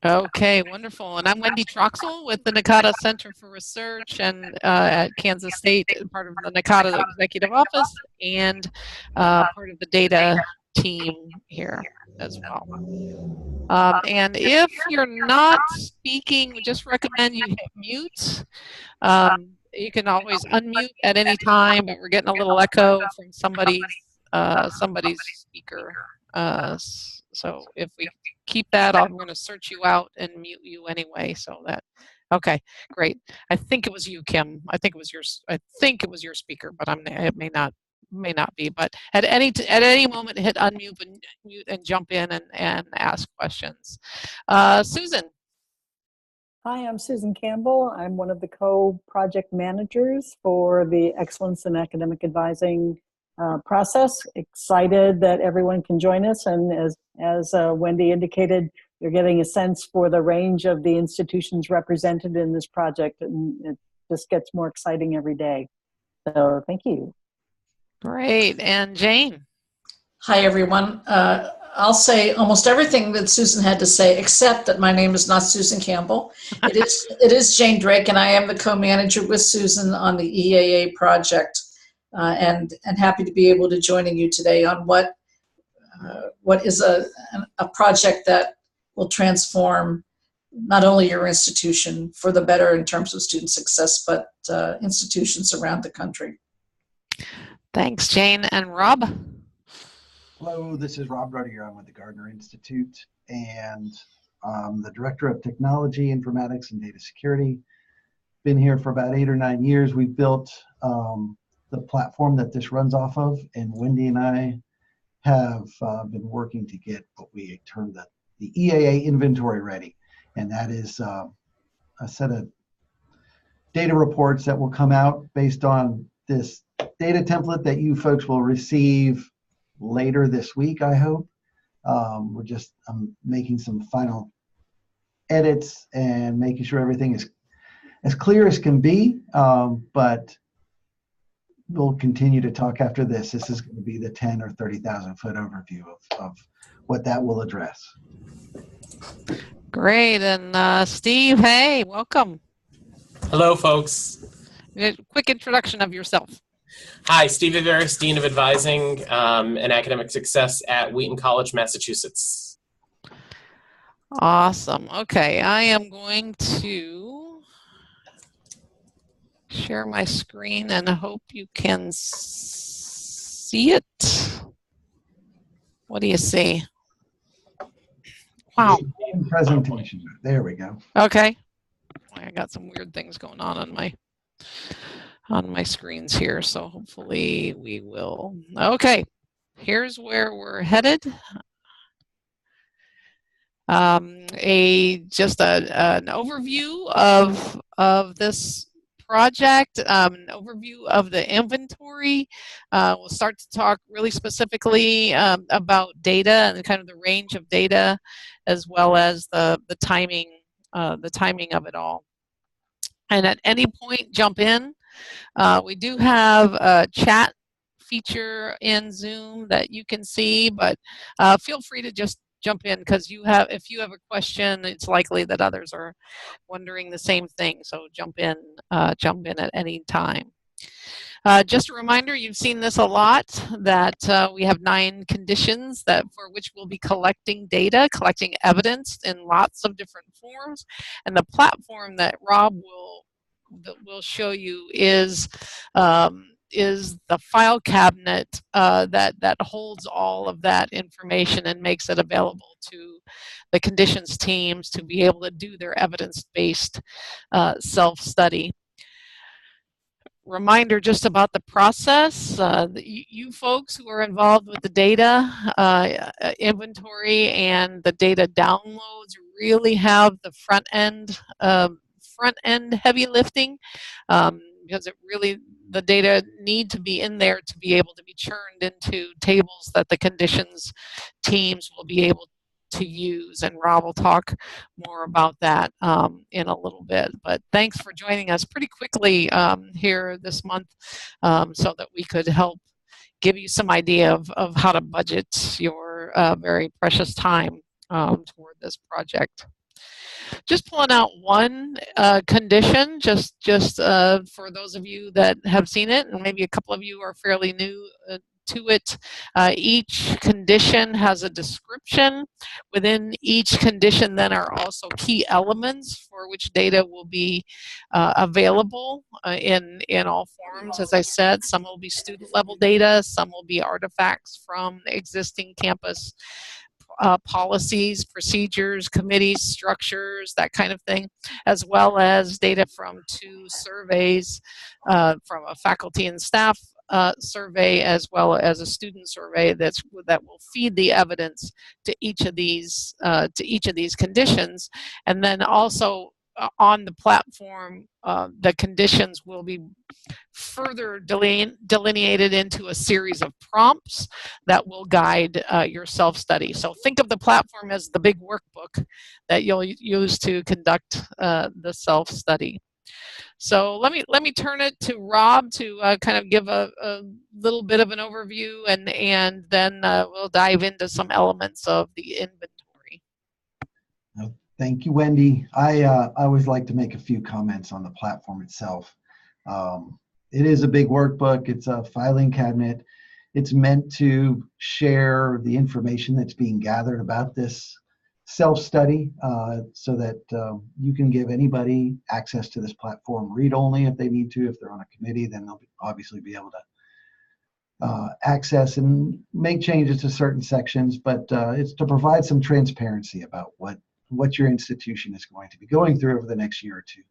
Okay, wonderful. And I'm Wendy Troxel with the NACADA Center for Research and at Kansas State, part of the NACADA Executive Office and part of the data team here as well. And if you're not speaking, we just recommend you hit mute. You can always unmute at any time, but we're getting a little echo from somebody's speaker. So if we keep that, I'm going to search you out and mute you anyway. So that, okay, great. I think it was you, Kim. I think it was your speaker, but it may not be. But at any moment, hit unmute and mute and jump in and ask questions. Susan. Hi, I'm Susan Campbell. I'm one of the co-project managers for the Excellence in Academic Advising process. Excited that everyone can join us, and as Wendy indicated, you're getting a sense for the range of the institutions represented in this project, and it just gets more exciting every day. So thank you. Great. And Jane. Hi, everyone. I'll say almost everything that Susan had to say, except that my name is not Susan Campbell. It is Jane Drake, and I am the co-manager with Susan on the EAA project, and happy to be able to join you today on what is a project that will transform not only your institution for the better in terms of student success, but institutions around the country. Thanks, Jane. And Rob? Hello, this is Rob Rudiger. I'm with the Gardner Institute, and I'm the Director of Technology, Informatics, and Data Security. Been here for about 8 or 9 years. We've built the platform that this runs off of, and Wendy and I have been working to get what we term the EAA inventory ready, and that is a set of data reports that will come out based on this data template that you folks will receive later this week, I hope. I'm making some final edits and making sure everything is as clear as can be, but we'll continue to talk after this. This is going to be the 10 or 30,000 foot overview of what that will address. Great. And Steve, hey, welcome. Hello, folks. Quick introduction of yourself. Hi, Steve Averis, Dean of Advising and Academic Success at Wheaton College, Massachusetts. Awesome. Okay, I am going to share my screen and hope you can see it. What do you see? Wow. Presentation. There we go. Okay. I got some weird things going on my screens here, so hopefully we will. Okay, here's where we're headed. Just an overview of this project, an overview of the inventory. We'll start to talk really specifically about data and kind of the range of data, as well as the timing of it all. And at any point, jump in. We do have a chat feature in Zoom that you can see, but feel free to just jump in, because if you have a question, it's likely that others are wondering the same thing. So jump in at any time. Just a reminder, you've seen this a lot, that we have 9 conditions for which we'll be collecting data, collecting evidence in lots of different forms, and the platform that Rob will show you is the file cabinet that holds all of that information and makes it available to the conditions teams to be able to do their evidence-based self-study. Reminder just about the process. You folks who are involved with the data inventory and the data downloads really have the front end heavy lifting, because the data need to be in there to be able to be churned into tables that the conditions teams will be able to use, and Rob will talk more about that in a little bit. But thanks for joining us pretty quickly here this month, so that we could help give you some idea of how to budget your very precious time toward this project. Just pulling out one condition, just for those of you that have seen it, and maybe a couple of you are fairly new to it. Each condition has a description. Within each condition then are also key elements for which data will be available in all forms. As I said, some will be student level data, some will be artifacts from existing campus policies, procedures, committees, structures, that kind of thing, as well as data from 2 surveys, from a faculty and staff survey, as well as a student survey that will feed the evidence to each of these conditions. And then also on the platform, the conditions will be further delineated into a series of prompts that will guide your self-study. So think of the platform as the big workbook that you'll use to conduct the self-study. So let me turn it to Rob to kind of give a little bit of an overview, and then we'll dive into some elements of the inventory. Thank you, Wendy. I always like to make a few comments on the platform itself. It is a big workbook. It's a filing cabinet. It's meant to share the information that's being gathered about this self-study so that you can give anybody access to this platform read-only if they need to. If they're on a committee, then they'll obviously be able to access and make changes to certain sections, but it's to provide some transparency about what your institution is going to be going through over the next year or two.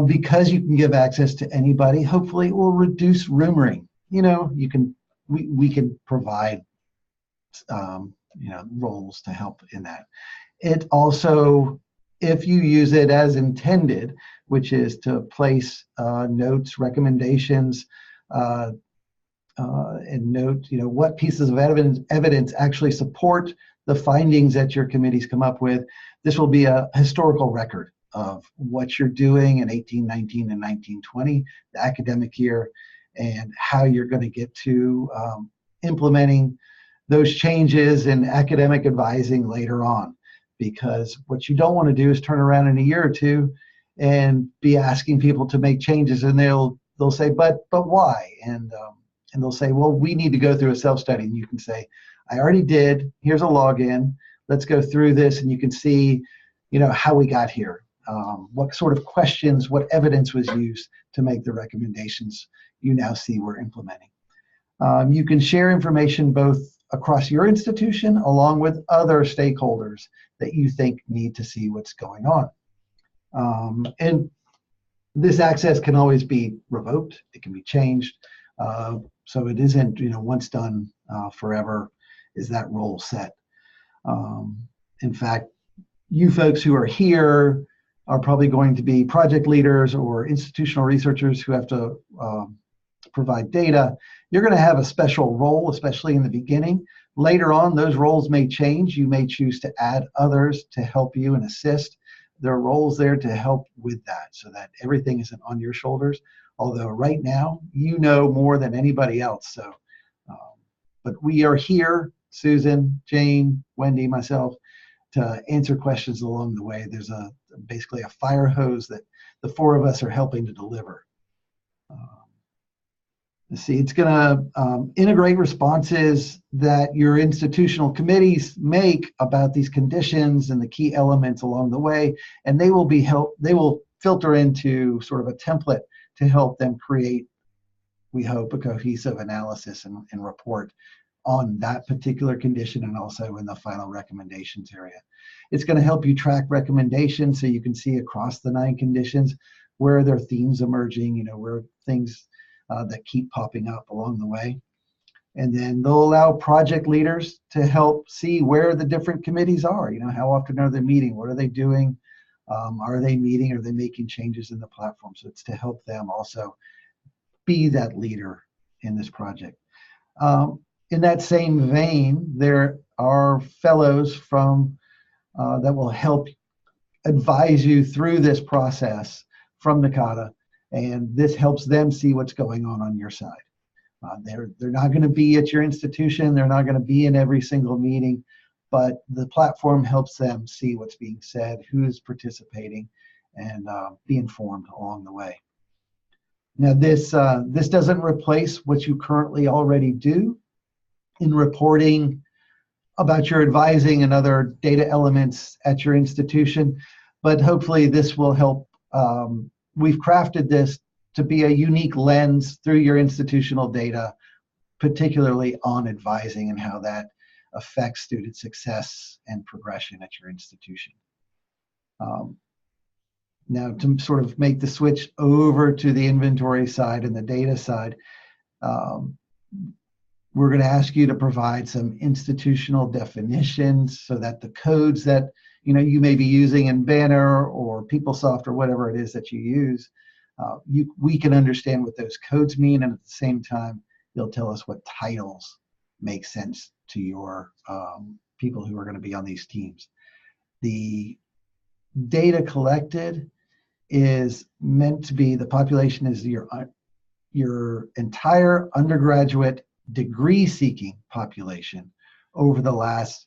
Because you can give access to anybody, hopefully it will reduce rumoring. We can provide roles to help in that. It also, if you use it as intended, which is to place notes, recommendations, and note what pieces of evidence actually support the findings that your committees come up with. This will be a historical record of what you're doing in 1819 and 1920, the academic year, and how you're going to get to implementing those changes in academic advising later on. Because what you don't want to do is turn around in a year or two and be asking people to make changes, and they'll say, but why? And they'll say, well, we need to go through a self-study. And you can say, I already did. Here's a login. Let's go through this, and you can see, how we got here. What sort of questions, what evidence was used to make the recommendations you now see we're implementing. You can share information both across your institution along with other stakeholders that you think need to see what's going on. And this access can always be revoked. It can be changed. So it isn't, once done forever is that role set. In fact, you folks who are here are probably going to be project leaders or institutional researchers who have to provide data. You're going to have a special role, especially in the beginning. Later on, those roles may change. You may choose to add others to help you and assist. There are roles there to help with that so that everything isn't on your shoulders. Although right now, you know more than anybody else. So, but we are here, Susan, Jane, Wendy, myself, to answer questions along the way. There's basically a fire hose that the 4 of us are helping to deliver. Let's see, it's going to integrate responses that your institutional committees make about these conditions and the key elements along the way, and they will filter into sort of a template to help them create, we hope, a cohesive analysis and report on that particular condition and also in the final recommendations area. It's going to help you track recommendations so you can see across the 9 conditions where there are themes emerging, where things that keep popping up along the way. And then they'll allow project leaders to help see where the different committees are. How often are they meeting? What are they doing? Are they meeting? Are they making changes in the platform? So it's to help them also be that leader in this project. In that same vein, there are fellows from that will help advise you through this process from NACADA, and this helps them see what's going on your side. They're not going to be at your institution. They're not going to be in every single meeting, but the platform helps them see what's being said, who is participating, and be informed along the way. Now, this doesn't replace what you currently already do in reporting about your advising and other data elements at your institution, but hopefully this will help. We've crafted this to be a unique lens through your institutional data, particularly on advising and how that affects student success and progression at your institution. Now, to sort of make the switch over to the inventory side and the data side, we're going to ask you to provide some institutional definitions so that the codes that you may be using in Banner or PeopleSoft or whatever it is that you use, we can understand what those codes mean, and at the same time, you'll tell us what titles make sense to your people who are going to be on these teams. The data collected is meant to be, the population is your entire undergraduate degree-seeking population over the last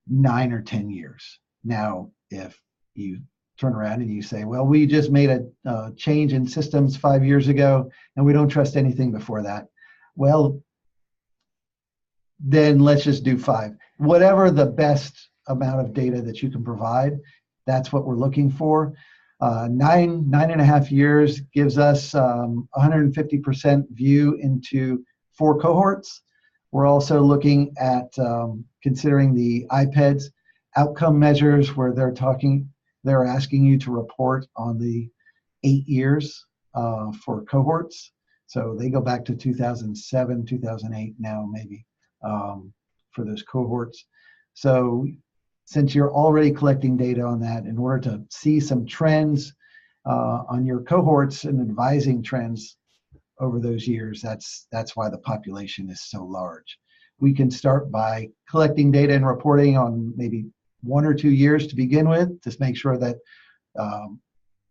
9 or 10 years. Now, if you turn around and you say, well, we just made a change in systems 5 years ago and we don't trust anything before that, well, then let's just do 5. Whatever the best amount of data that you can provide, that's what we're looking for. 9.5 years gives us 150% view into 4 cohorts. We're also looking at considering the IPEDS outcome measures where they're asking you to report on the 8 years for cohorts. So they go back to 2007, 2008 now maybe for those cohorts. So since you're already collecting data on that, in order to see some trends on your cohorts and advising trends over those years, that's why the population is so large. We can start by collecting data and reporting on maybe 1 or 2 years to begin with, to make sure that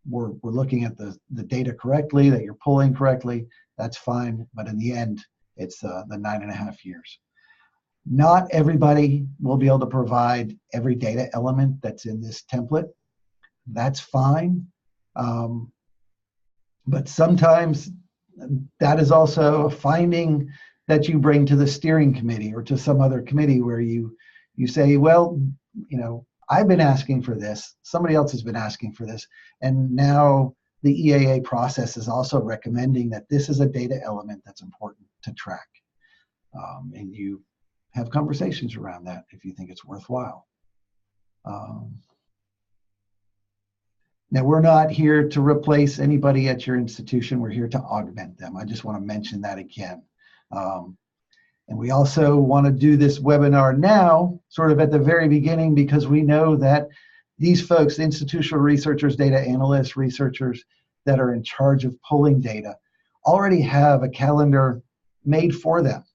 we're looking at the data correctly, that you're pulling correctly. That's fine, but in the end, it's the 9.5 years. Not everybody will be able to provide every data element that's in this template. That's fine. But sometimes that is also a finding that you bring to the steering committee or to some other committee where you say, well, I've been asking for this, somebody else has been asking for this, and now the EAA process is also recommending that this is a data element that's important to track. And you have conversations around that if you think it's worthwhile. Now, we're not here to replace anybody at your institution. We're here to augment them. I just want to mention that again. And we also want to do this webinar now, sort of at the very beginning, because we know that these folks, institutional researchers, data analysts, researchers that are in charge of pulling data, already have a calendar made for them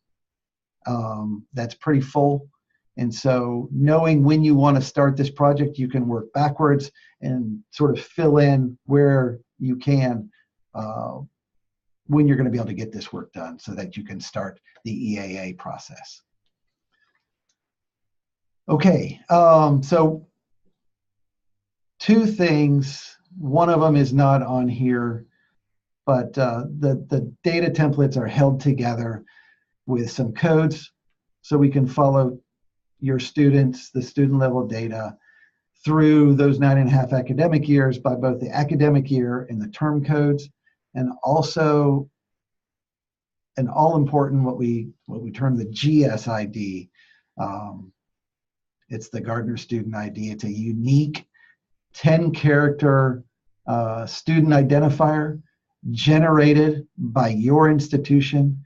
that's pretty full. And so knowing when you want to start this project, you can work backwards and sort of fill in where you can when you're going to be able to get this work done so that you can start the EAA process. Okay, so 2 things. One of them is not on here, but the data templates are held together with some codes so we can follow your students, the student level data, through those 9.5 academic years by both the academic year and the term codes, and also an all-important what we term the GSID. It's the Gardner Student ID. It's a unique 10-character student identifier generated by your institution,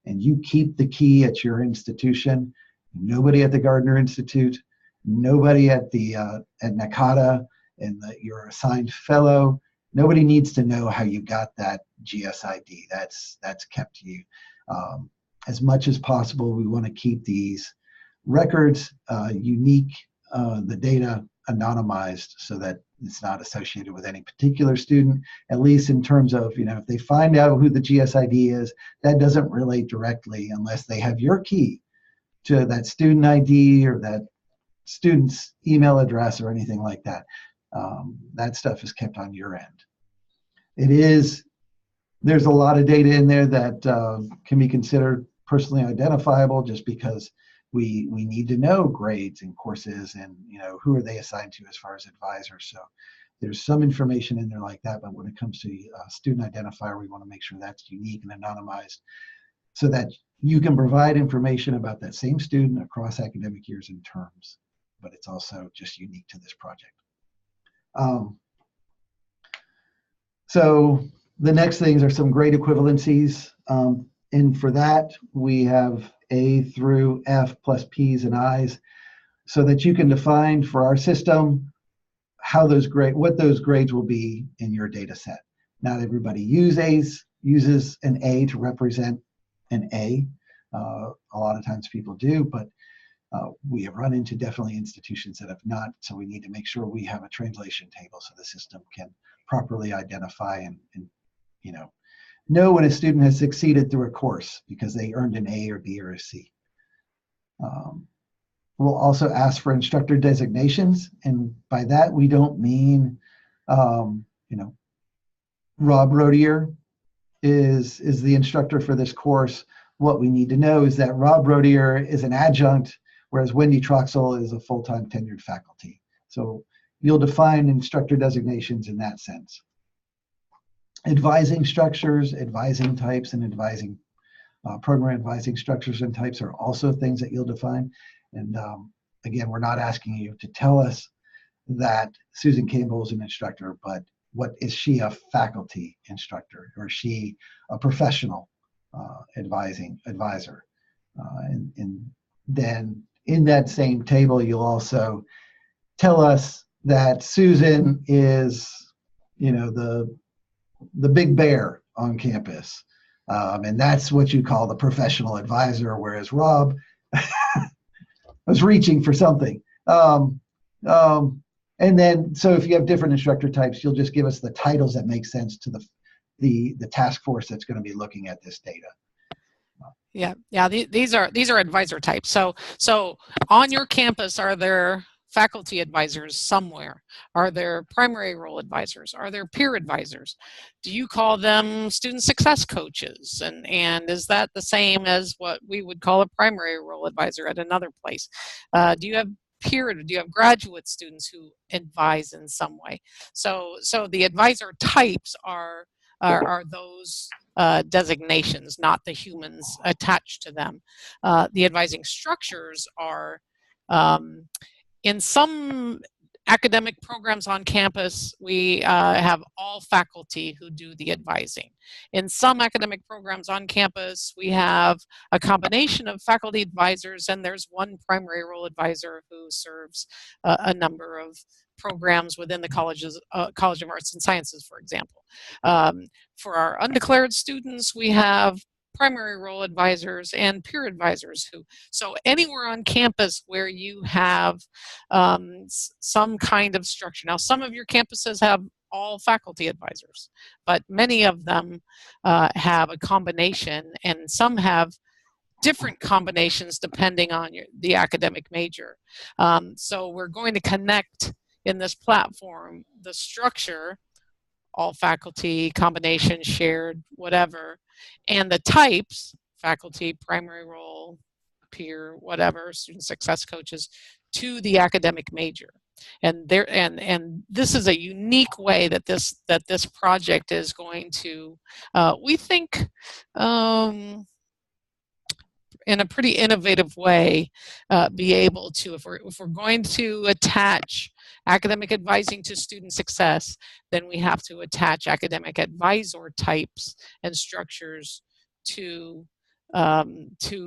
and you keep the key at your institution. Nobody at the Gardner Institute, nobody at the at NACADA and your assigned fellow, nobody needs to know how you got that GSID. That's kept to you. As much as possible, we want to keep these records unique, the data anonymized, so that it's not associated with any particular student, at least in terms of, if they find out who the GSID is, that doesn't relate directly unless they have your key to that student ID or that student's email address or anything like that. That stuff is kept on your end. There's a lot of data in there that can be considered personally identifiable, just because we need to know grades and courses and who are they assigned to as far as advisors. So there's some information in there like that, but when it comes to student identifier, we want to make sure that's unique and anonymized so that you can provide information about that same student across academic years and terms, but it's also just unique to this project. So the next things are some grade equivalencies. And for that, we have A through F plus P's and I's, so that you can define for our system what those grades will be in your data set. Not everybody uses an A to represent an A. A lot of times people do, but we have run into definitely institutions that have not, so we need to make sure we have a translation table so the system can properly identify and know when a student has succeeded through a course because they earned an A or B or a C. We'll also ask for instructor designations, and by that we don't mean, Rob Rodier is the instructor for this course. What we need to know is that Rob Rodier is an adjunct, whereas Wendy Troxel is a full-time tenured faculty. So you'll define instructor designations in that sense. Advising structures, advising types, and advising program advising structures and types are also things that you'll define. And again, we're not asking you to tell us that Susan Campbell is an instructor, but what is she a faculty instructor, or is she a professional advisor? And then in that same table, you'll also tell us that Susan is, the big bear on campus. And that's what you call the professional advisor, whereas Rob was reaching for something. And then, so if you have different instructor types, you'll just give us the titles that make sense to the task force that's going to be looking at this data. Yeah. These are advisor types. So on your campus, are there faculty advisors somewhere? Are there primary role advisors? Are there peer advisors? Do you call them student success coaches? And is that the same as what we would call a primary role advisor at another place? Do you have graduate students who advise in some way? So the advisor types are those designations, not the humans attached to them. The advising structures are in some academic programs on campus, we have all faculty who do the advising. In some academic programs on campus, we have a combination of faculty advisors, and there's one primary role advisor who serves a number of programs within the College of Arts and Sciences, for example. For our undeclared students, we have primary role advisors and peer advisors so anywhere on campus where you have some kind of structure. Now, some of your campuses have all faculty advisors, but many of them have a combination, and some have different combinations depending on the academic major. So we're going to connect in this platform the structure, all faculty, combination, shared, whatever, and the types, faculty, primary role, peer, whatever, student success coaches, to the academic major. And this is a unique way that this project is going to, we think, in a pretty innovative way, be able to, if we're going to attach academic advising to student success, then we have to attach academic advisor types and structures to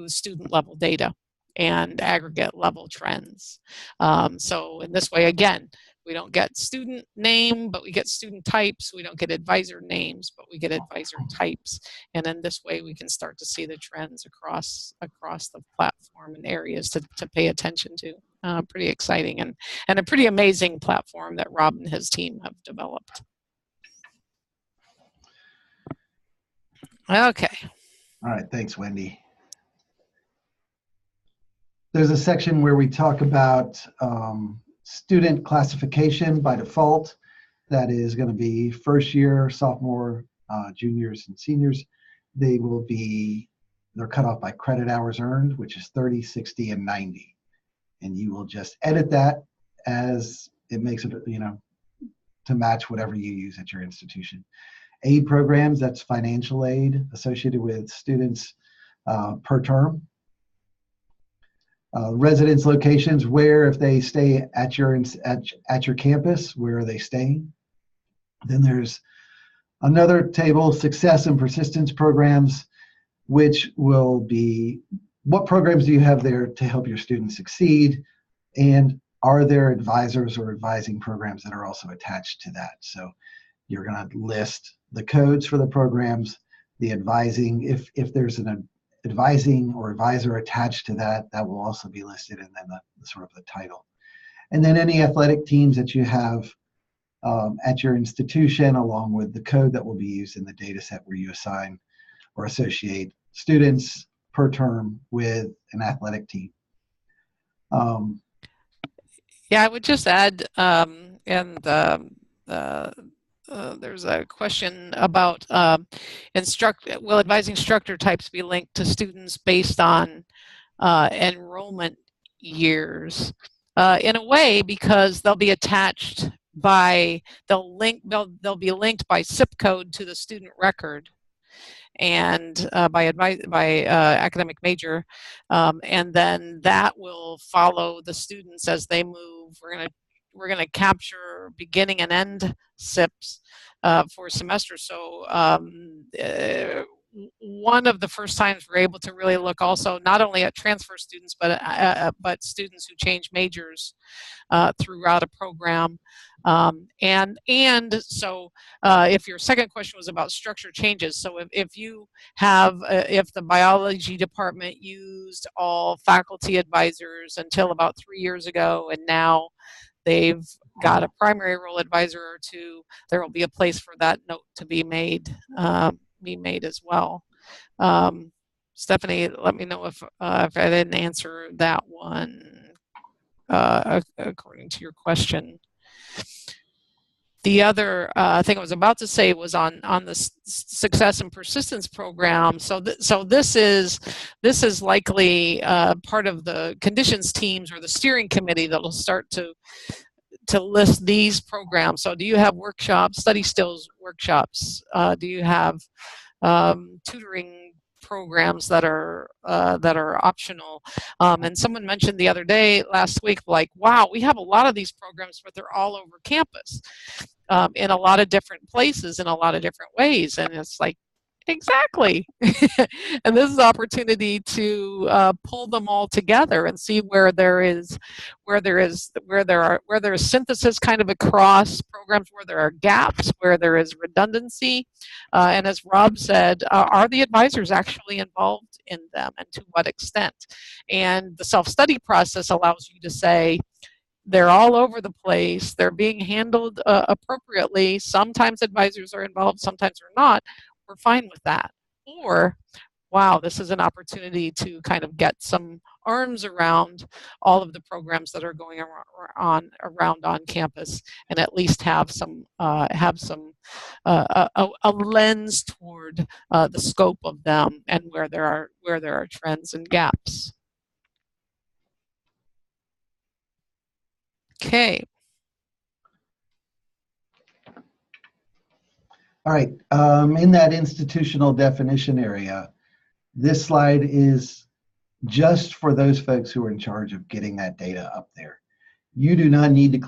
student level data and aggregate level trends. So in this way, again, we don't get student name, but we get student types. We don't get advisor names, but we get advisor types. And in this way, we can start to see the trends across the platform and areas to pay attention to. Pretty exciting and a pretty amazing platform that Rob and his team have developed. Okay. All right, thanks, Wendy. There's a section where we talk about student classification by default. That is going to be first year, sophomore, juniors, and seniors. They're cut off by credit hours earned, which is 30, 60, and 90. And you will just edit that as it makes it, to match whatever you use at your institution. Aid programs, that's financial aid associated with students per term. Residence locations, where if they stay at your campus, where are they staying? Then there's another table, success and persistence programs, which will be what programs do you have there to help your students succeed, and are there advisors or advising programs that are also attached to that? So you're going to list the codes for the programs, the advising, if there's an advising or advisor attached to that, that will also be listed, and then the sort of the title. And then any athletic teams that you have at your institution, along with the code that will be used in the data set where you assign or associate students per term with an athletic team. Yeah, I would just add, there's a question about will advising instructor types be linked to students based on enrollment years? In a way, because they'll be attached they'll be linked by zip code to the student record, and by academic major, and then that will follow the students as they move. We're gonna capture beginning and end SIPs for semester. So one of the first times we're able to really look also not only at transfer students, but students who change majors throughout a program. And so if your second question was about structure changes, so if you have, if the biology department used all faculty advisors until about 3 years ago, and now they've got a primary role advisor or two, there will be a place for that note to be made as well. Stephanie, let me know if I didn't answer that one according to your question. The other thing I was about to say was on the success and persistence program. So this is likely part of the conditions teams or the steering committee that will start to list these programs. So do you have workshops, study skills workshops? Do you have tutoring programs that are optional? And someone mentioned the other day, last week, like, wow, we have a lot of these programs, but they're all over campus in a lot of different places in a lot of different ways. And it's like, exactly. And this is an opportunity to pull them all together and see where there is synthesis kind of across programs, where there are gaps, where there is redundancy, and as Rob said, are the advisors actually involved in them, and to what extent? And the self-study process allows you to say, they're all over the place, they're being handled appropriately, sometimes advisors are involved, sometimes they're not, we're fine with that. Or, wow, this is an opportunity to kind of get some arms around all of the programs that are going around on campus, and at least have a lens toward the scope of them and where there are trends and gaps. Okay. All right, in that institutional definition area, this slide is just for those folks who are in charge of getting that data up there. You do not need to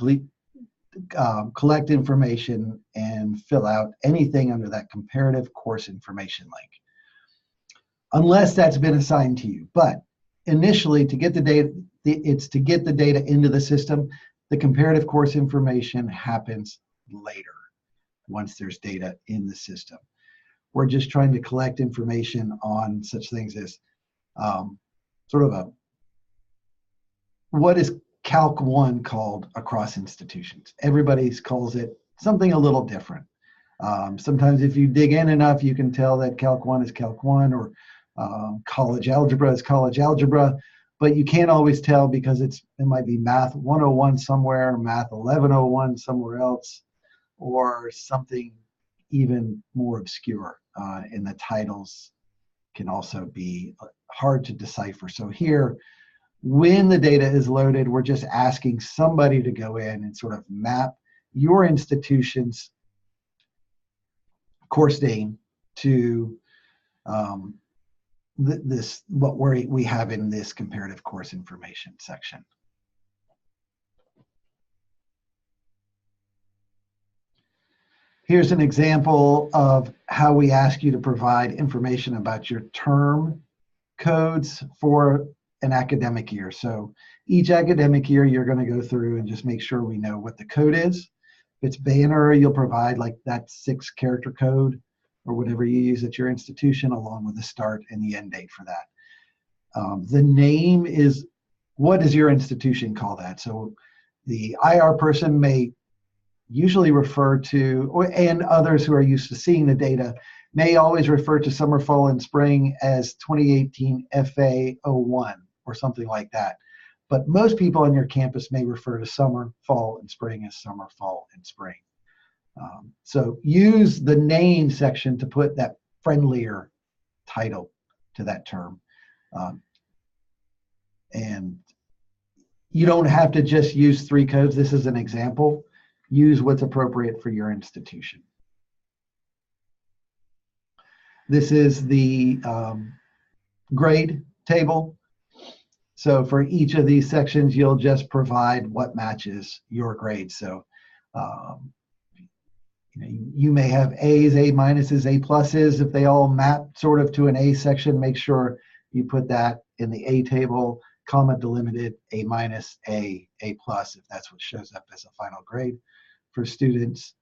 collect information and fill out anything under that comparative course information link, unless that's been assigned to you. But initially, to get the data, it's to get the data into the system. The comparative course information happens later, once there's data in the system. We're just trying to collect information on such things as what is Calc 1 called across institutions. Everybody calls it something a little different. Sometimes if you dig in enough, you can tell that Calc 1 is Calc 1, or college algebra is college algebra. but you can't always tell because it might be Math 101 somewhere, Math 1101 somewhere else, or something even more obscure. And the titles can also be hard to decipher. So here, when the data is loaded, we're just asking somebody to go in and sort of map your institution's course name to what we have in this comparative course information section. Here's an example of how we ask you to provide information about your term codes for an academic year. So each academic year, you're going to go through and just make sure we know what the code is. If it's Banner, you'll provide like that 6-character code or whatever you use at your institution, along with the start and the end date for that. The name is, what does your institution call that? So the IR person may usually refer to, and others who are used to seeing the data, may always refer to summer, fall, and spring as 2018 FA01 or something like that. But most people on your campus may refer to summer, fall, and spring as summer, fall, and spring. So use the name section to put that friendlier title to that term. And you don't have to just use 3 codes. This is an example. Use what's appropriate for your institution. This is the grade table. So for each of these sections, you'll just provide what matches your grade. So you may have A's, A minuses, A pluses. If they all map sort of to an A section, make sure you put that in the A table, comma delimited, A minus, A plus, if that's what shows up as a final grade for students.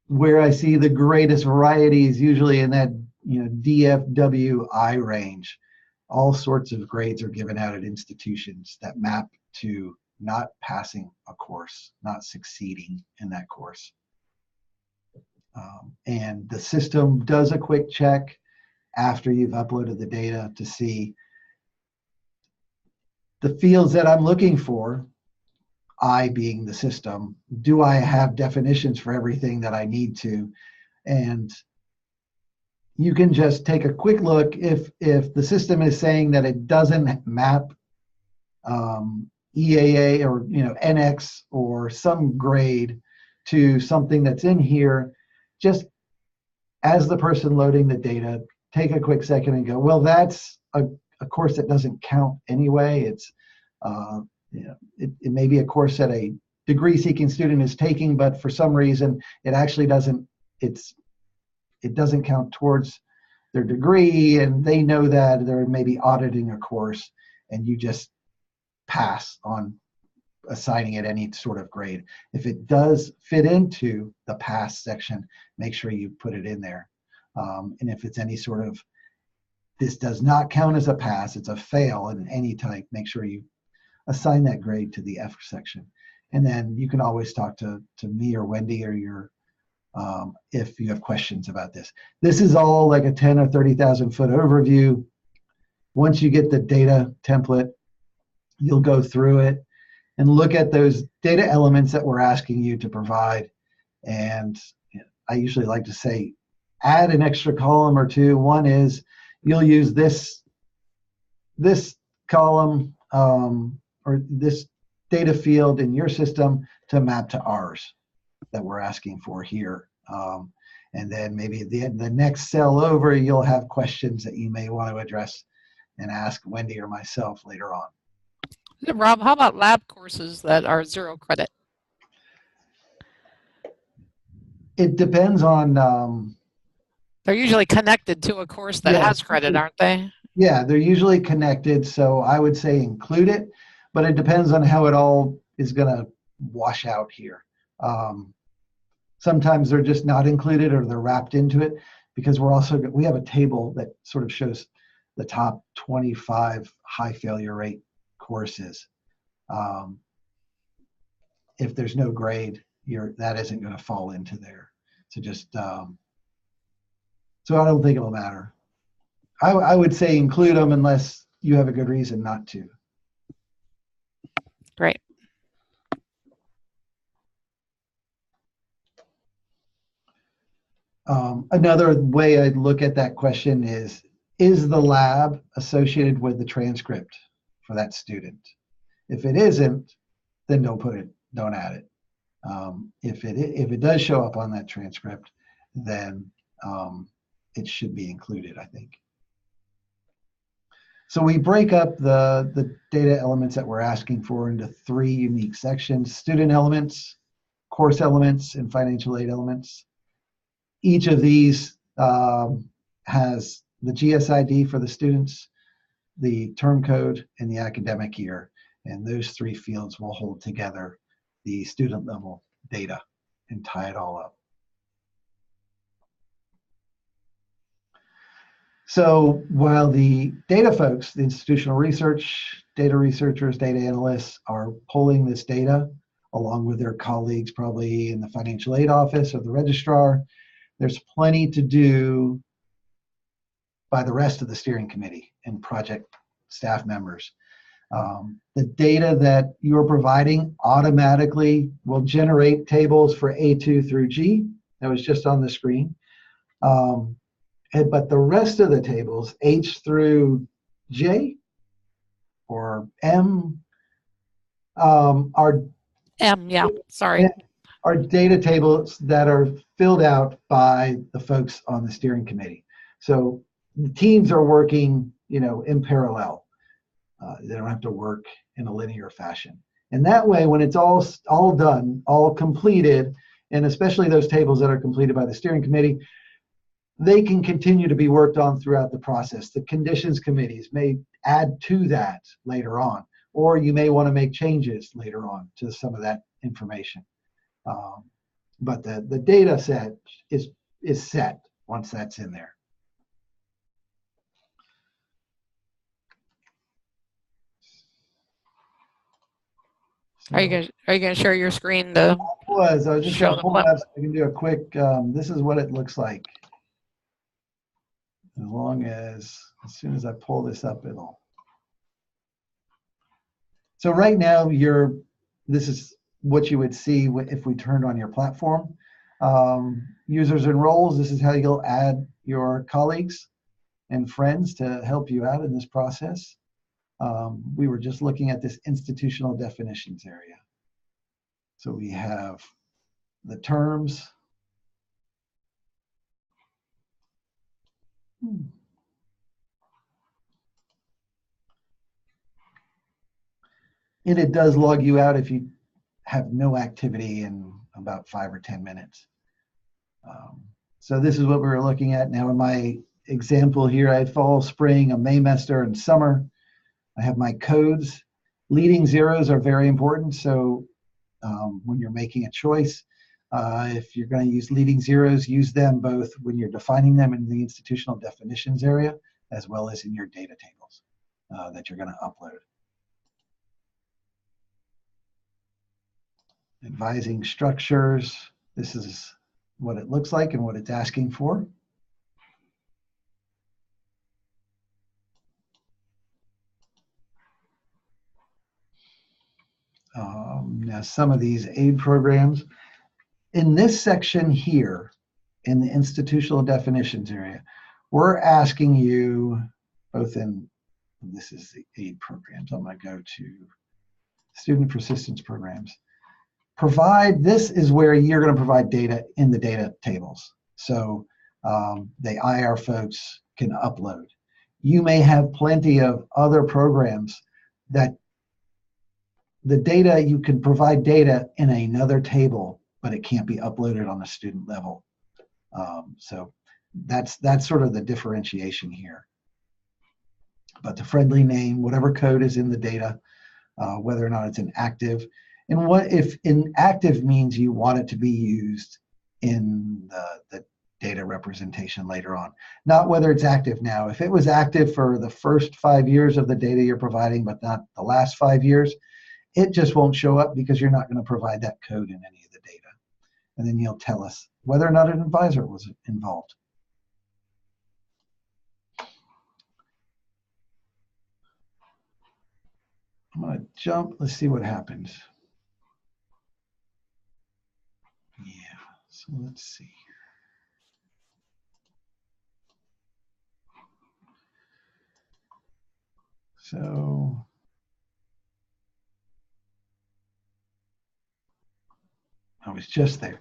Where I see the greatest variety is usually in that DFWI range. All sorts of grades are given out at institutions that map to not passing a course, not succeeding in that course. And the system does a quick check after you've uploaded the data to see the fields that I'm looking for, I being the system, do I have definitions for everything that I need to? And you can just take a quick look. If the system is saying that it doesn't map EAA or NX or some grade to something that's in here, just as the person loading the data, take a quick second and go, well, that's a course that doesn't count anyway. It's it may be a course that a degree-seeking student is taking, but for some reason it actually doesn't. It doesn't count towards their degree, and they know that they're maybe auditing a course, and you just pass on assigning it any sort of grade. If it does fit into the pass section, make sure you put it in there. And if it's any sort of, this does not count as a pass, it's a fail in any type, make sure you assign that grade to the F section. And then you can always talk to me or Wendy or your, if you have questions about this. This is all like a 10 or 30,000 foot overview. Once you get the data template, you'll go through it and look at those data elements that we're asking you to provide. And I usually like to say, add an extra column or two. One is you'll use this column or this data field in your system to map to ours that we're asking for here. And then maybe at the next cell over, you'll have questions that you may want to address and ask Wendy or myself later on. Rob, how about lab courses that are 0 credit? It depends on. They're usually connected to a course that has credit, aren't they? Yeah, they're usually connected. So I would say include it, but it depends on how it all is going to wash out here. Sometimes they're just not included or they're wrapped into it because we have a table that sort of shows the top 25 high failure rate courses. If there's no grade, that isn't going to fall into there. So just so I don't think it'll matter. I would say include them unless you have a good reason not to. Great. Another way I'd look at that question is the lab associated with the transcript for that student? If it isn't, then don't add it. If it does show up on that transcript, then it should be included, I think. So we break up the data elements that we're asking for into 3 unique sections: student elements, course elements, and financial aid elements. Each of these has the GSID for the students, the term code, and the academic year. And those 3 fields will hold together the student level data and tie it all up. So while the data folks, the institutional research, data researchers, data analysts are pulling this data along with their colleagues probably in the financial aid office or the registrar, there's plenty to do by the rest of the steering committee and project staff members. The data that you're providing automatically will generate tables for A2 through G. That was just on the screen. But the rest of the tables, H through J or M, are Yeah, sorry. are data tables that are filled out by the folks on the steering committee. So the teams are working, in parallel. They don't have to work in a linear fashion. And that way, when it's all done, all completed, and especially those tables that are completed by the steering committee, they can continue to be worked on throughout the process. The conditions committees may add to that later on, or you may want to make changes later on to some of that information. But the data set is set once that's in there. Are you gonna share your screen to I was just show going to the pull flip? it up so I can do a quick, this is what it looks like. As soon as I pull this up, it'll. So right now, this is what you would see if we turned on your platform. Users and roles, this is how you'll add your colleagues and friends to help you out in this process. We were just looking at this institutional definitions area. So we have the terms. And it does log you out if you have no activity in about 5 or 10 minutes. So this is what we were looking at. Now in my example here, I had fall, spring, a Maymester, and summer. I have my codes. Leading zeros are very important. So when you're making a choice, if you're going to use leading zeros, use them both when you're defining them in the institutional definitions area, as well as in your data tables that you're going to upload. Advising structures. This is what it looks like and what it's asking for. Now some of these aid programs. In this section here, in the institutional definitions area, we're asking you, both in, this is the aid programs, I'm going to go to student persistence programs. This is where you're going to provide data in the data tables. So the IR folks can upload. You may have plenty of other programs that the data, you can provide data in another table, but it can't be uploaded on a student level. So that's sort of the differentiation here. But the friendly name, whatever code is in the data, whether or not it's inactive, and what if inactive means you want it to be used in the data representation later on, not whether it's active now. If it was active for the first 5 years of the data you're providing, but not the last 5 years, it just won't show up because you're not going to provide that code in any of the data. And then you'll tell us whether or not an advisor was involved. I'm going to jump. Let's see what happens. Yeah, so let's see. So I was just there.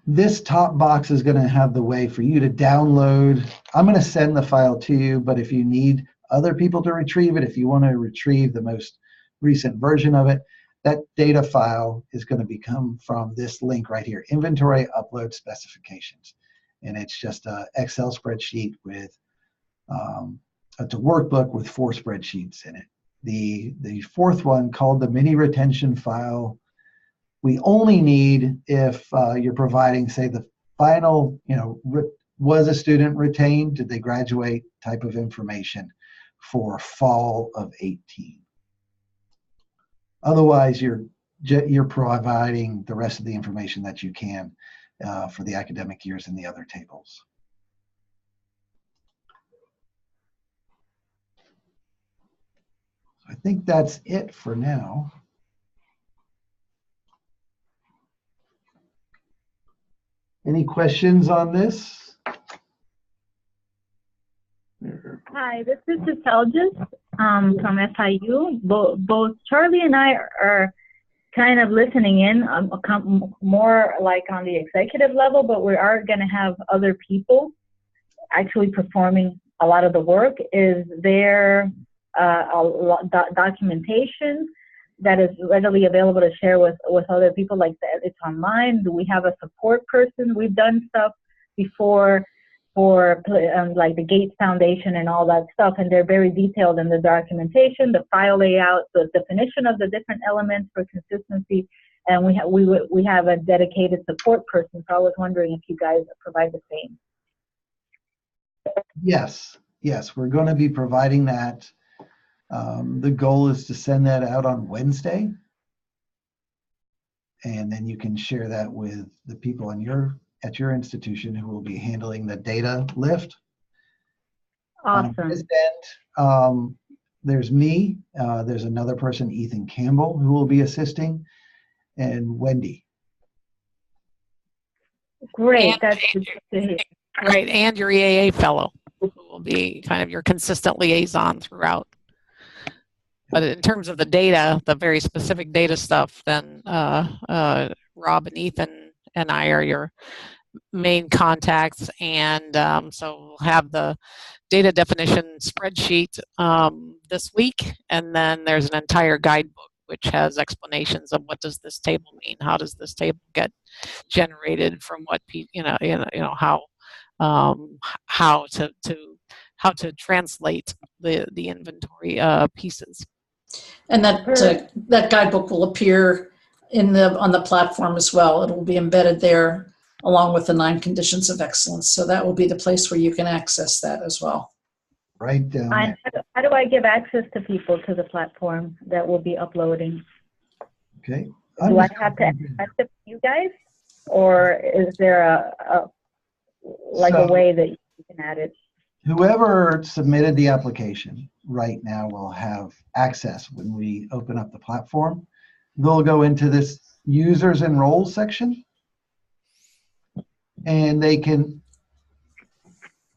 This top box is going to have the way for you to download. I'm going to send the file to you, but if you need other people to retrieve it, if you want to retrieve the most recent version of it, that data file is going to come from this link right here, inventory upload specifications. And it's just an Excel spreadsheet with, it's a workbook with 4 spreadsheets in it. The fourth one, called the mini retention file, we only need if you're providing, say, the final, was a student retained, did they graduate type of information for fall of 18. Otherwise, you're providing the rest of the information that you can for the academic years in the other tables. I think that's it for now. Any questions on this? Hi, this is Celgis from FIU. Both Charlie and I are kind of listening in, more like on the executive level, but we are going to have other people actually performing a lot of the work. Is there documentation that is readily available to share with other people, like that it's online? Do we have a support person? We've done stuff before for like the Gates Foundation and all that stuff, and they're very detailed in the documentation, the file layout, the definition of the different elements for consistency, and we have a dedicated support person. So I was wondering if you guys provide the same. Yes, we're going to be providing that. The goal is to send that out on Wednesday, and then you can share that with the people at your institution who will be handling the data lift. Awesome. On this end, there's me, there's another person, Ethan Campbell, who will be assisting, and Wendy. Great, that's good to hear. Right, and your EAA fellow, who will be kind of your consistent liaison throughout. But in terms of the data, the very specific data stuff, then Rob and Ethan and I are your main contacts, and so we'll have the data definition spreadsheet this week, and then there's an entire guidebook which has explanations of what does this table mean, how does this table get generated, from what how to translate the inventory pieces. And that guidebook will appear on the platform as well. It will be embedded there along with the 9 conditions of excellence. So that will be the place where you can access that as well. Right down there. How do I give access to people to the platform that will be uploading? Okay. Do I have to access you guys, or is there a way that you can add it? Whoever submitted the application right now will have access when we open up the platform. They'll go into this users and roles section, and they can,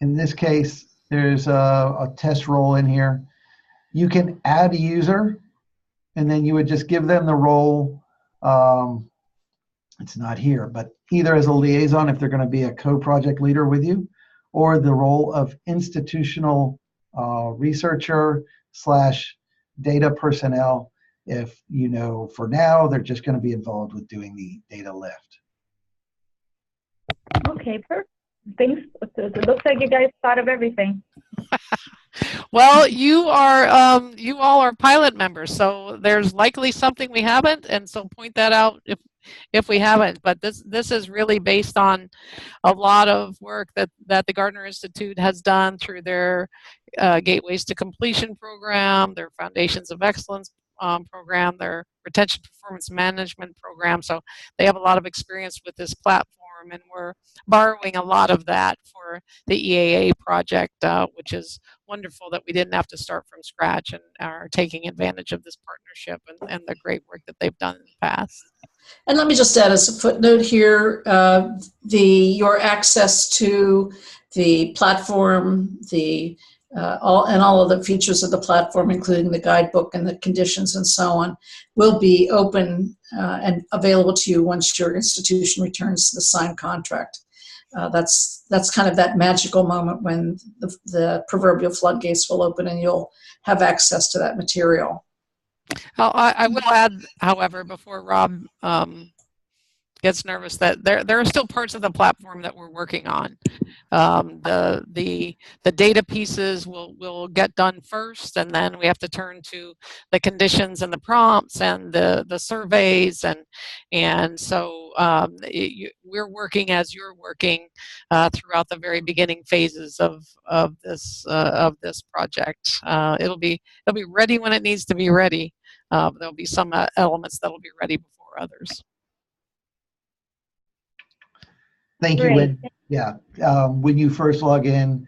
in this case, there's a test role in here. You can add a user, and then you would just give them the role. It's not here, but either as a liaison if they're going to be a co-project leader with you, or the role of institutional researcher / data personnel if, for now, they're just going to be involved with doing the data lift. Okay, perfect. Thanks. It looks like you guys thought of everything. Well, you all are pilot members, so there's likely something we haven't, and so point that out if we haven't. But this is really based on a lot of work that the Gardner Institute has done through their Gateways to Completion program, their Foundations of Excellence program, their Retention Performance Management program. So they have a lot of experience with this platform platform, and we're borrowing a lot of that for the EAA project, which is wonderful that we didn't have to start from scratch and are taking advantage of this partnership and the great work that they've done in the past. And let me just add as a footnote here, your access to the platform, all of the features of the platform, including the guidebook and the conditions and so on, will be open and available to you once your institution returns the signed contract. That's kind of that magical moment when the proverbial floodgates will open and you'll have access to that material. I will add, however, before Rob gets nervous, that there are still parts of the platform that we're working on. The data pieces will get done first, and then we have to turn to the conditions and the prompts and the surveys, and so we're working as you're working throughout the very beginning phases of this project. It'll be ready when it needs to be ready. There'll be some elements that'll be ready before others. Thank you, Wynn. Yeah, when you first log in,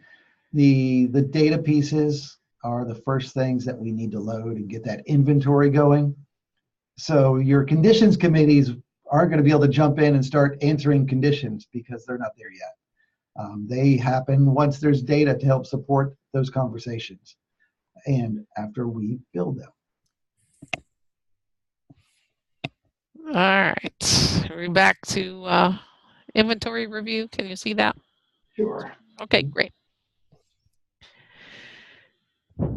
the data pieces are the first things that we need to load and get that inventory going. So your conditions committees aren't going to be able to jump in and start answering conditions because they're not there yet. They happen once there's data to help support those conversations and after we build them. All right, we're back to inventory review. Can you see that? Sure. Okay, great. All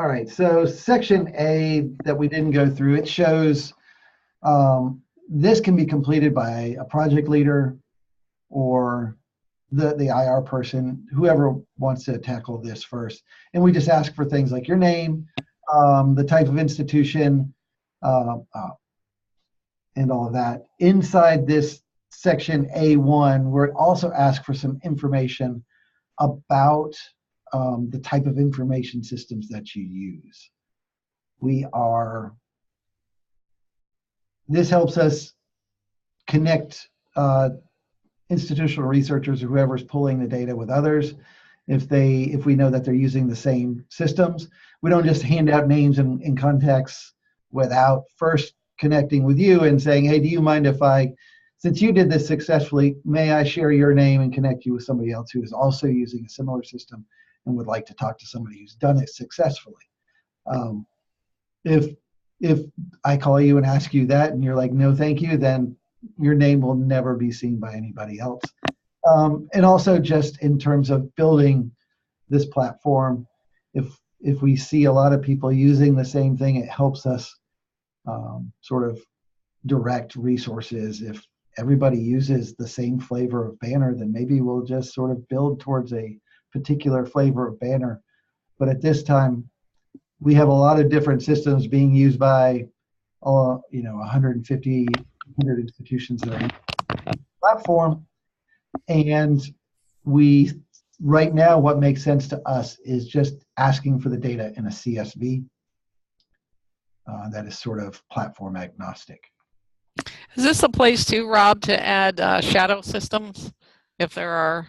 right, so section A that we didn't go through, it shows this can be completed by a project leader or the IR person, whoever wants to tackle this first. And we just ask for things like your name, the type of institution, and all of that. Inside this section A1, we're also asked for some information about the type of information systems that you use. This helps us connect institutional researchers or whoever's pulling the data with others. If we know that they're using the same systems, we don't just hand out names and contacts without first connecting with you and saying, hey, do you mind if since you did this successfully, may I share your name and connect you with somebody else who is also using a similar system and would like to talk to somebody who's done it successfully. If I call you and ask you that and you're like, no, thank you, then your name will never be seen by anybody else. And also just in terms of building this platform, if we see a lot of people using the same thing, it helps us sort of direct resources. If everybody uses the same flavor of banner, then maybe we'll just sort of build towards a particular flavor of banner. But at this time, we have a lot of different systems being used by 150, 100 institutions that are on the platform. And right now, what makes sense to us is just asking for the data in a CSV that is sort of platform agnostic. Is this a place too, Rob, to add shadow systems? If there are,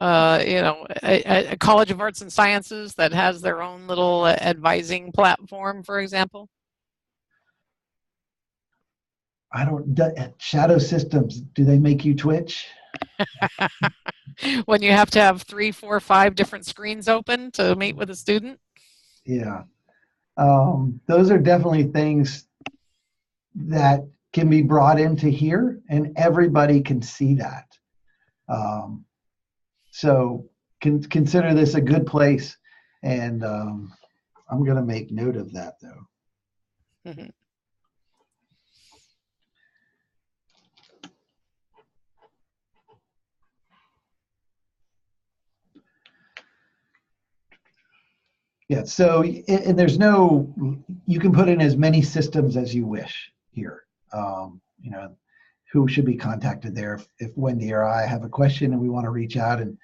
a College of Arts and Sciences that has their own little advising platform, for example? Shadow systems, do they make you twitch? When you have to have 3, 4, 5 different screens open to meet with a student? Yeah. Those are definitely things that can be brought into here, and everybody can see that. So consider this a good place, and I'm going to make note of that, though. Mm-hmm. Yeah, so and you can put in as many systems as you wish here. Who should be contacted there if Wendy or I have a question and we want to reach out and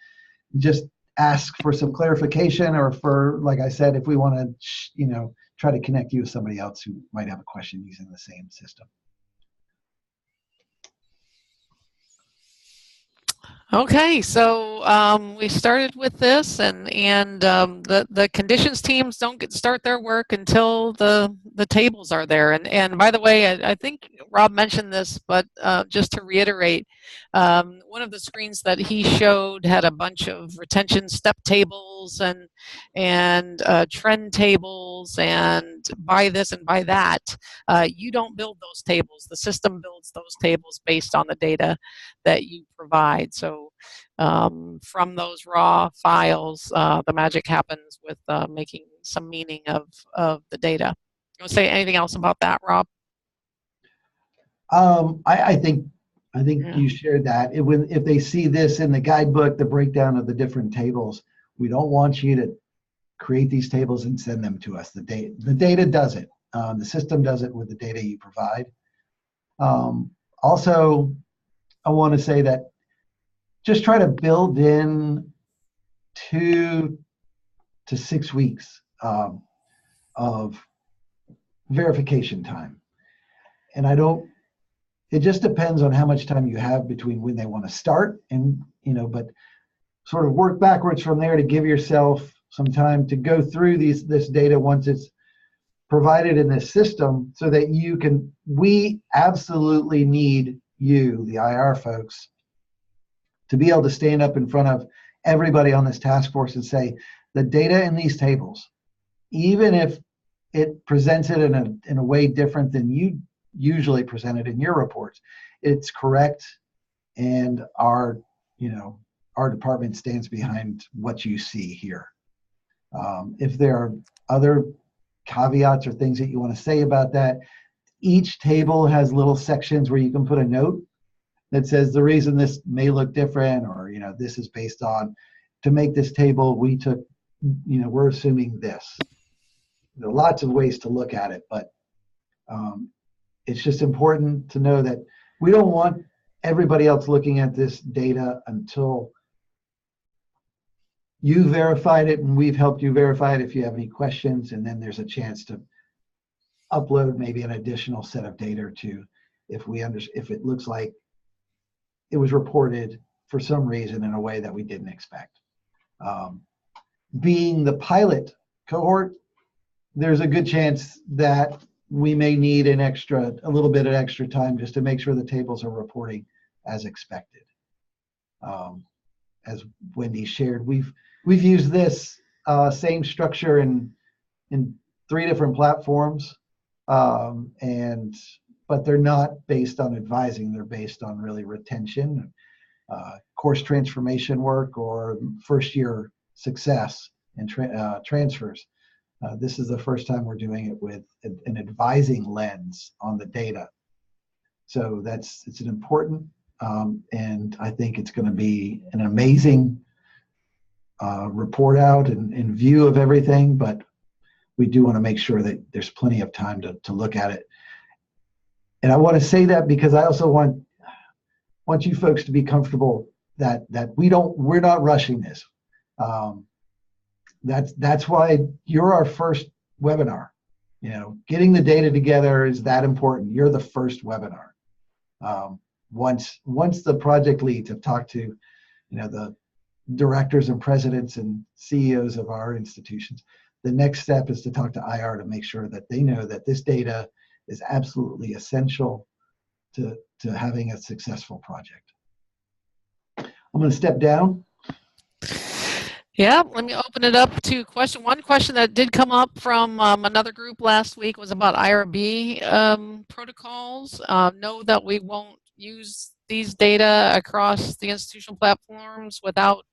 just ask for some clarification, or for, like I said, if we want to, try to connect you with somebody else who might have a question using the same system. Okay, so we started with this, and the conditions teams don't start their work until the tables are there. And by the way, I think Rob mentioned this, but just to reiterate, one of the screens that he showed had a bunch of retention step tables and trend tables and by this and by that. You don't build those tables. The system builds those tables based on the data that you provide. So from those raw files, the magic happens with making some meaning of the data. You want to say anything else about that, Rob? I think you shared that. If they see this in the guidebook, the breakdown of the different tables, we don't want you to create these tables and send them to us. The data does it. The system does it with the data you provide. Also, I want to say that just try to build in 2 to 6 weeks of verification time. And it just depends on how much time you have between when they want to start and, but sort of work backwards from there to give yourself some time to go through this data once it's provided in this system so that we absolutely need you, the IR folks, to be able to stand up in front of everybody on this task force and say, the data in these tables, even if it presents it in a way different than you usually present it in your reports, it's correct, and our department stands behind what you see here. If there are other caveats or things that you want to say about that, each table has little sections where you can put a note that says the reason this may look different, or this is based on, to make this table we took, we're assuming this. There are lots of ways to look at it, but it's just important to know that we don't want everybody else looking at this data until you verified it and we've helped you verify it if you have any questions, and then there's a chance to upload maybe an additional set of data to, if it looks like it was reported for some reason in a way that we didn't expect. Being the pilot cohort, there's a good chance that we may need a little bit of extra time just to make sure the tables are reporting as expected. As Wendy shared, we've used this same structure in 3 different platforms, but they're not based on advising. They're based on really retention, course transformation work, or first year success and transfers. This is the first time we're doing it with an advising lens on the data. So it's an important, and I think it's going to be an amazing report out and view of everything, but we do want to make sure that there's plenty of time to look at it. And I want to say that because I also want you folks to be comfortable that we're not rushing this. That's why you're our first webinar. Getting the data together is that important. You're the first webinar. Once the project leads have talked to, the directors and presidents and CEOs of our institutions, the next step is to talk to IR to make sure that they know that this data is absolutely essential to having a successful project. I'm going to step down. Yeah, let me open it up to question. One question that did come up from another group last week was about IRB protocols. Know that we won't use these data across the institutional platforms without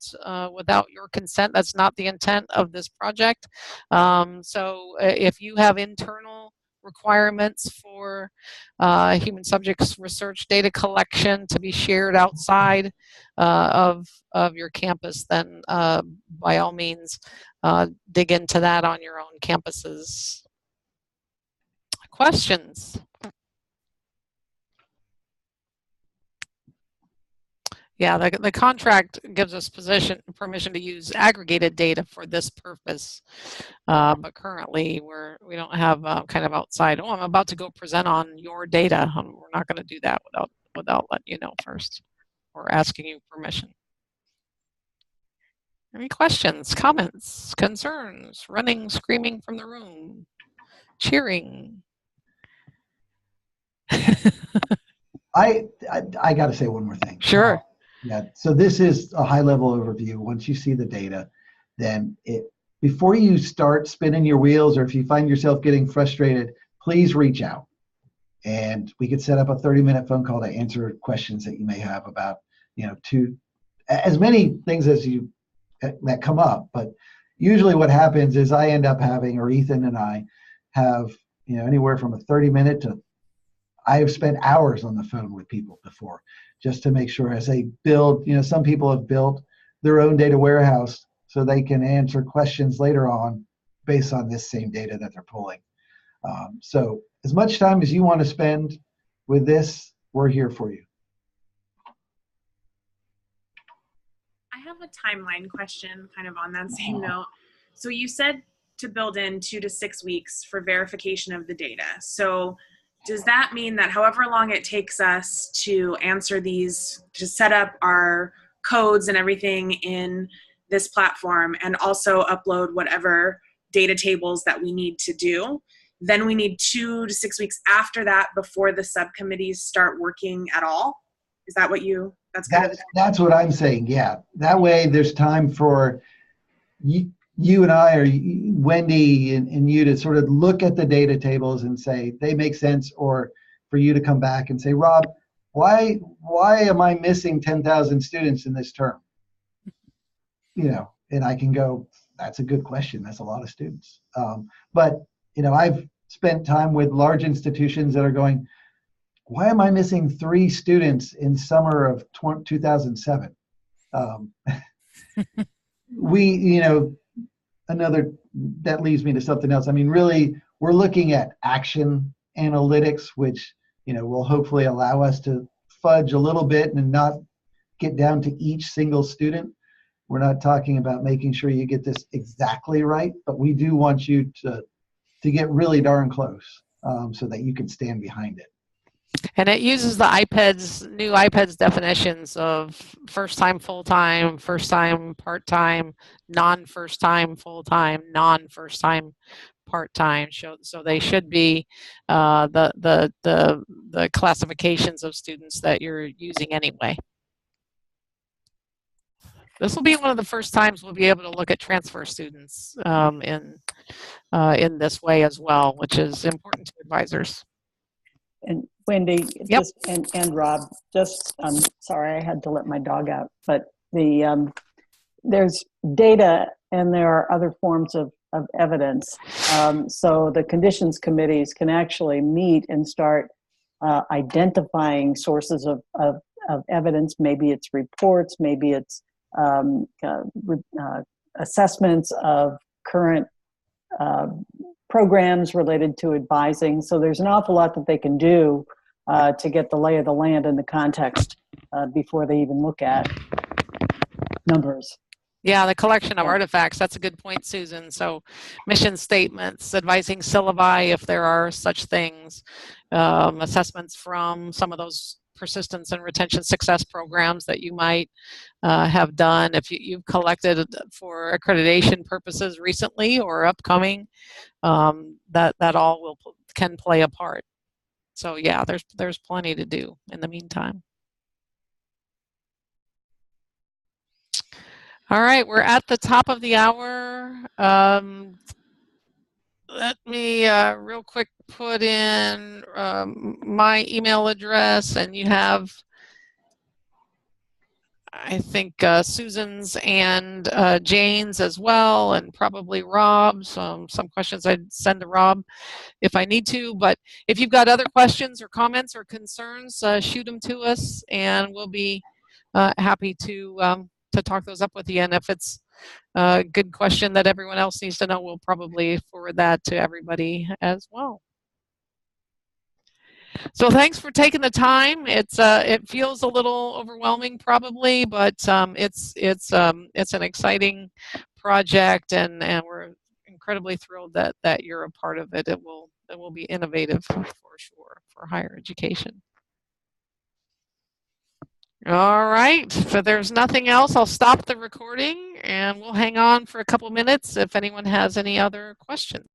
your consent. That's not the intent of this project. So if you have internal requirements for human subjects research data collection to be shared outside of your campus, then by all means dig into that on your own campuses. Questions? Yeah, the contract gives us permission to use aggregated data for this purpose, but currently we don't have kind of outside. Oh, I'm about to go present on your data. We're not going to do that without letting you know first or asking you permission. Any questions, comments, concerns, running, screaming from the room, cheering? I got to say one more thing. Sure. Yeah. So this is a high level overview. Once you see the data, then before you start spinning your wheels, or if you find yourself getting frustrated, please reach out, and we could set up a 30-minute phone call to answer questions that you may have about, as many things as that come up. But usually what happens is I end up having, or Ethan and I have, anywhere from a 30-minute to, I have spent hours on the phone with people before, just to make sure as they build, some people have built their own data warehouse so they can answer questions later on based on this same data that they're pulling. So as much time as you want to spend with this, we're here for you. I have a timeline question kind of on that same note. So you said to build in 2 to 6 weeks for verification of the data. So does that mean that however long it takes us to answer these, to set up our codes and everything in this platform and also upload whatever data tables that we need to do, then we need 2 to 6 weeks after that before the subcommittees start working at all? Is that what that's what I'm saying, yeah. That way there's time for you and I, or Wendy and you, to sort of look at the data tables and say they make sense, or for you to come back and say, Rob, why am I missing 10,000 students in this term? And I can go, that's a good question. That's a lot of students. But I've spent time with large institutions that are going, why am I missing 3 students in summer of 2007? That leads me to something else. I mean, really, we're looking at action analytics, which, will hopefully allow us to fudge a little bit and not get down to each single student. We're not talking about making sure you get this exactly right, but we do want you to get really darn close, so that you can stand behind it. And it uses the new iPads definitions of first time full-time, first time part-time, non-first time full-time, non-first time part-time. So they should be the classifications of students that you're using anyway. This will be one of the first times we'll be able to look at transfer students in this way as well, which is important to advisors. And Wendy, Yep. and Rob, I'm sorry I had to let my dog out, but there's data and there are other forms of evidence. So the conditions committees can actually meet and start identifying sources of evidence. Maybe it's reports, maybe it's assessments of current programs related to advising. So there's an awful lot that they can do to get the lay of the land and the context before they even look at numbers. Yeah, the collection of artifacts, that's a good point, Susan. So mission statements, advising syllabi, if there are such things, assessments from some of those persistence and retention success programs that you might have done. If you've collected for accreditation purposes recently or upcoming, that all can play a part. So yeah, there's plenty to do in the meantime. All right, we're at the top of the hour. Let me real quick put in my email address, and you have, I think, Susan's and Jane's as well, and probably Rob's. Some questions I'd send to Rob if I need to, but if you've got other questions or comments or concerns, shoot them to us, and we'll be happy to talk those up with you. And if it's a good question that everyone else needs to know, we'll probably forward that to everybody as well. So thanks for taking the time. It feels a little overwhelming probably, but it's an exciting project, and we're incredibly thrilled that you're a part of it. It will be innovative for sure for higher education. All right. If there's nothing else, I'll stop the recording and we'll hang on for a couple minutes if anyone has any other questions.